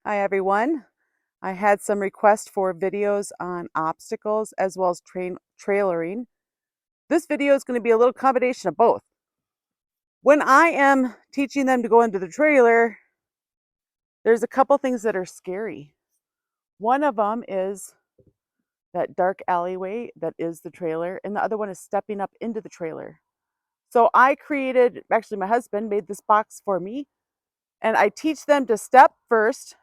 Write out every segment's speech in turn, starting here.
Hi everyone. I had some requests for videos on obstacles as well as trailering. This video is going to be a little combination of both. When I am teaching them to go into the trailer, there's a couple things that are scary. One of them is that dark alleyway that is the trailer, and the other one is stepping up into the trailer. So I created, actually my husband made this box for me, and I teach them to step first,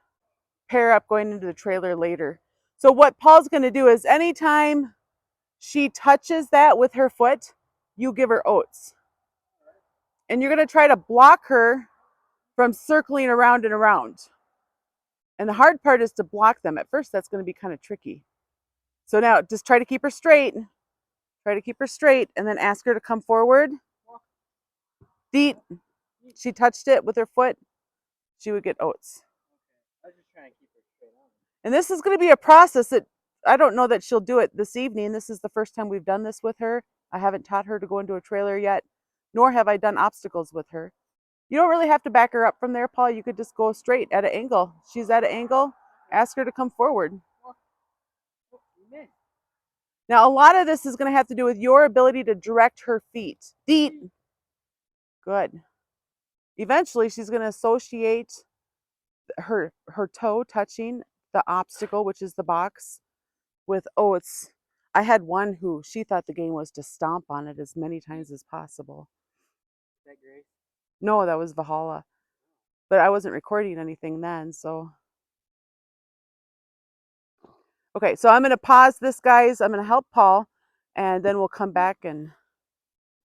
pair up going into the trailer later. So what Paul's going to do is anytime she touches that with her foot, you give her oats. And you're going to try to block her from circling around and around. And the hard part is to block them. At first, that's going to be kind of tricky. So now just try to keep her straight. Try to keep her straight and then ask her to come forward. Deet. She touched it with her foot, she would get oats. I was just trying to keep her straight on. And this is going to be a process that I don't know that she'll do it this evening. This is the first time we've done this with her. I haven't taught her to go into a trailer yet, nor have I done obstacles with her. You don't really have to back her up from there, Paul. You could just go straight at an angle. She's at an angle. Ask her to come forward. Now, a lot of this is going to have to do with your ability to direct her feet. Deet. Good. Eventually, she's going to associate her toe touching the obstacle, which is the box, with oats. I had one who she thought the game was to stomp on it as many times as possible. Is that Grace? No, that was Valhalla. But I wasn't recording anything then, so. Okay, so I'm going to pause this, guys. I'm going to help Paul, and then we'll come back and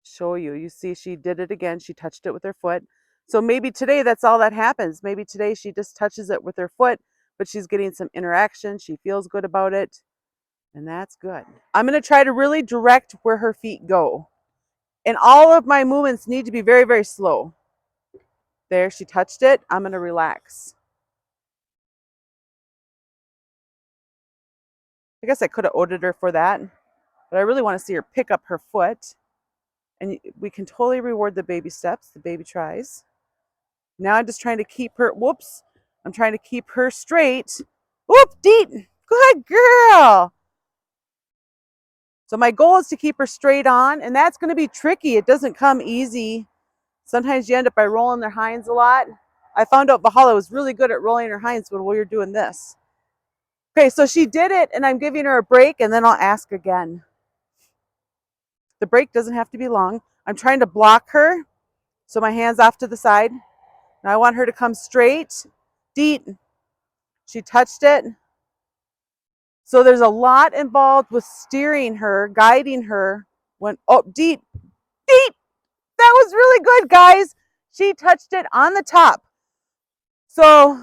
show you. You see, she did it again. She touched it with her foot. So maybe today that's all that happens. Maybe today she just touches it with her foot, but she's getting some interaction. She feels good about it, and that's good. I'm going to try to really direct where her feet go. And all of my movements need to be very, very slow. There, she touched it. I'm going to relax. I guess I could have owed her for that, but I really want to see her pick up her foot. And we can totally reward the baby steps. The baby tries. Now I'm just trying to keep her, whoops, I'm trying to keep her straight. Whoop, Deet, good girl. So my goal is to keep her straight on, and that's going to be tricky. It doesn't come easy. Sometimes you end up by rolling their hinds a lot. I found out Valhalla was really good at rolling her hinds when we were doing this. Okay, so she did it, and I'm giving her a break, and then I'll ask again. The break doesn't have to be long. I'm trying to block her, so my hand's off to the side. Now I want her to come straight. Deet. She touched it. So there's a lot involved with steering her, guiding her. When, oh, Deet. Deet. That was really good, guys. She touched it on the top. So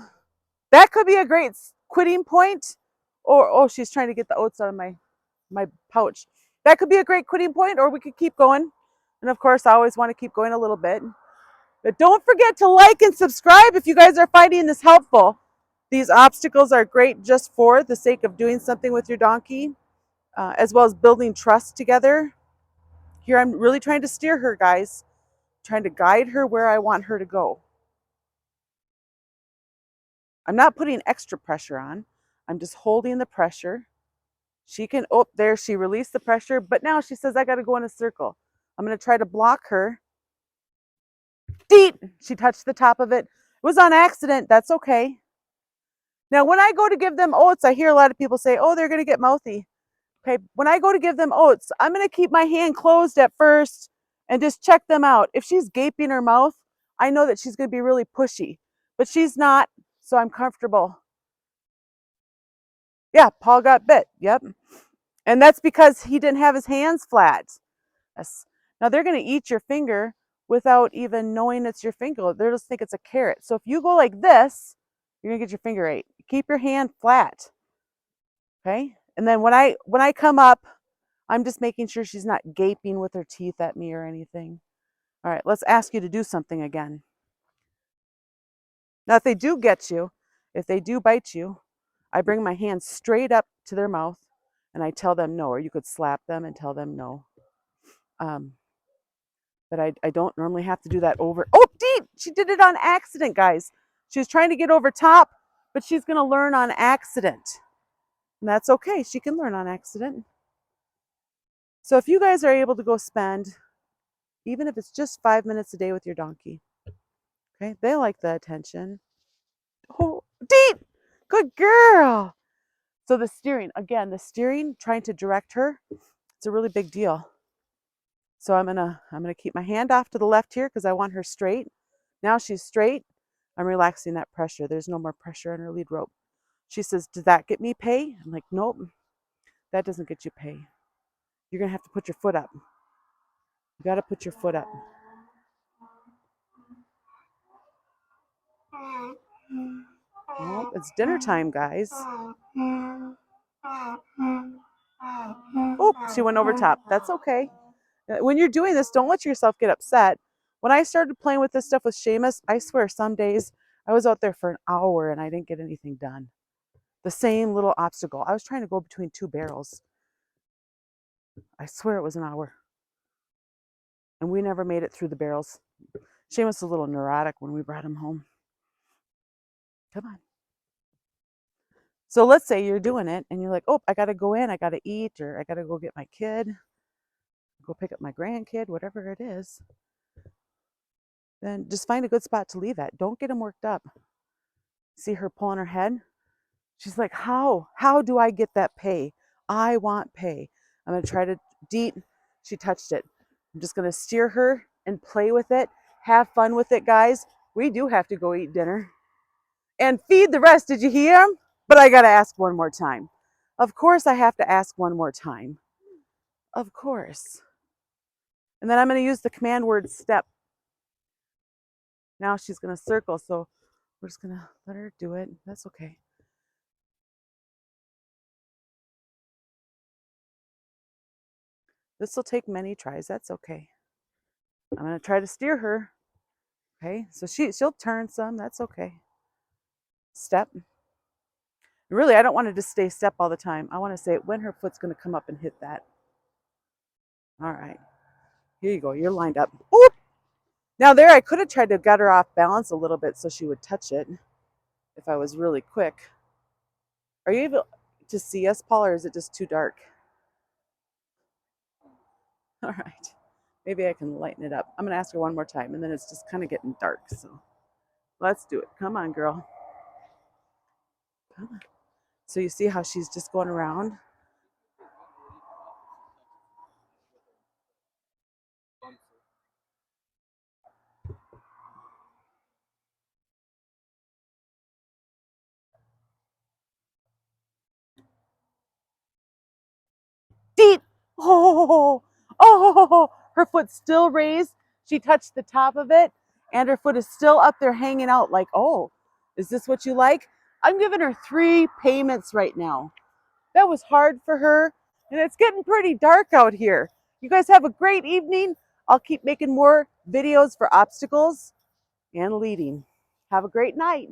that could be a great quitting point. Or, oh, she's trying to get the oats out of my pouch. That could be a great quitting point, or we could keep going. And of course, I always want to keep going a little bit. But don't forget to like and subscribe if you guys are finding this helpful. These obstacles are great just for the sake of doing something with your donkey, as well as building trust together. Here I'm really trying to steer her, guys. Trying to guide her where I want her to go. I'm not putting extra pressure on. I'm just holding the pressure. She can, oh, there, she released the pressure, but now she says, I got to go in a circle. I'm going to try to block her. Deet! She touched the top of it. It was on accident. That's okay. Now, when I go to give them oats, I hear a lot of people say, oh, they're going to get mouthy. Okay, when I go to give them oats, I'm going to keep my hand closed at first and just check them out. If she's gaping her mouth, I know that she's going to be really pushy, but she's not, so I'm comfortable. Yeah, Paul got bit. Yep. And that's because he didn't have his hands flat. Yes. Now they're going to eat your finger without even knowing it's your finger. They'll just think it's a carrot. So if you go like this, you're going to get your finger ate. Keep your hand flat. Okay? And then when I come up, I'm just making sure she's not gaping with her teeth at me or anything. All right, let's ask you to do something again. Now, if they do get you, if they do bite you, I bring my hand straight up to their mouth and I tell them no, or you could slap them and tell them no. But I don't normally have to do that over. Oh, Deet! She did it on accident, guys. She was trying to get over top, but she's going to learn on accident. And that's okay. She can learn on accident. So if you guys are able to go spend, even if it's just 5 minutes a day with your donkey, okay, they like the attention. Oh, Deet! Good girl. So the steering, again, trying to direct her, it's a really big deal. So I'm gonna keep my hand off to the left here because I want her straight. Now she's straight. I'm relaxing that pressure. There's no more pressure on her lead rope. She says, "Does that get me pay?" I'm like, "Nope, that doesn't get you pay. You're gonna have to put your foot up. You gotta put your foot up." Oh, it's dinner time, guys. Oh, she went over top. That's okay. When you're doing this, don't let yourself get upset. When I started playing with this stuff with Seamus, I swear some days I was out there for an hour and I didn't get anything done. The same little obstacle. I was trying to go between two barrels. I swear it was an hour. And we never made it through the barrels. Seamus was a little neurotic when we brought him home. Come on. So let's say you're doing it and you're like, oh, I got to go in, I got to eat, or I got to go get my kid, go pick up my grandkid, whatever it is. Then just find a good spot to leave at. Don't get him worked up. See her pulling her head? She's like, how do I get that pay? I want pay. I'm going to try to Deet. She touched it. I'm just going to steer her and play with it. Have fun with it, guys. We do have to go eat dinner. And feed the rest. Did you hear him? But I got to ask one more time. Of course I have to ask one more time. Of course. And then I'm going to use the command word step. Now she's going to circle. So we're just going to let her do it. That's okay. This will take many tries. That's okay. I'm going to try to steer her. Okay, so she'll turn some. That's okay. Step. Really, I don't want to just stay step all the time. I want to say when her foot's going to come up and hit that. All right. Here you go. You're lined up. Oop! Now there, I could have tried to get her off balance a little bit so she would touch it if I was really quick. Are you able to see us, Paul, or is it just too dark? All right. Maybe I can lighten it up. I'm going to ask her one more time, and then it's just kind of getting dark. So let's do it. Come on, girl. Come on. So you see how she's just going around? Deep. Oh, her foot's still raised. She touched the top of it, and her foot is still up there hanging out like, oh, is this what you like? I'm giving her 3 payments right now. That was hard for her, and it's getting pretty dark out here. You guys have a great evening. I'll keep making more videos for obstacles and leading. Have a great night.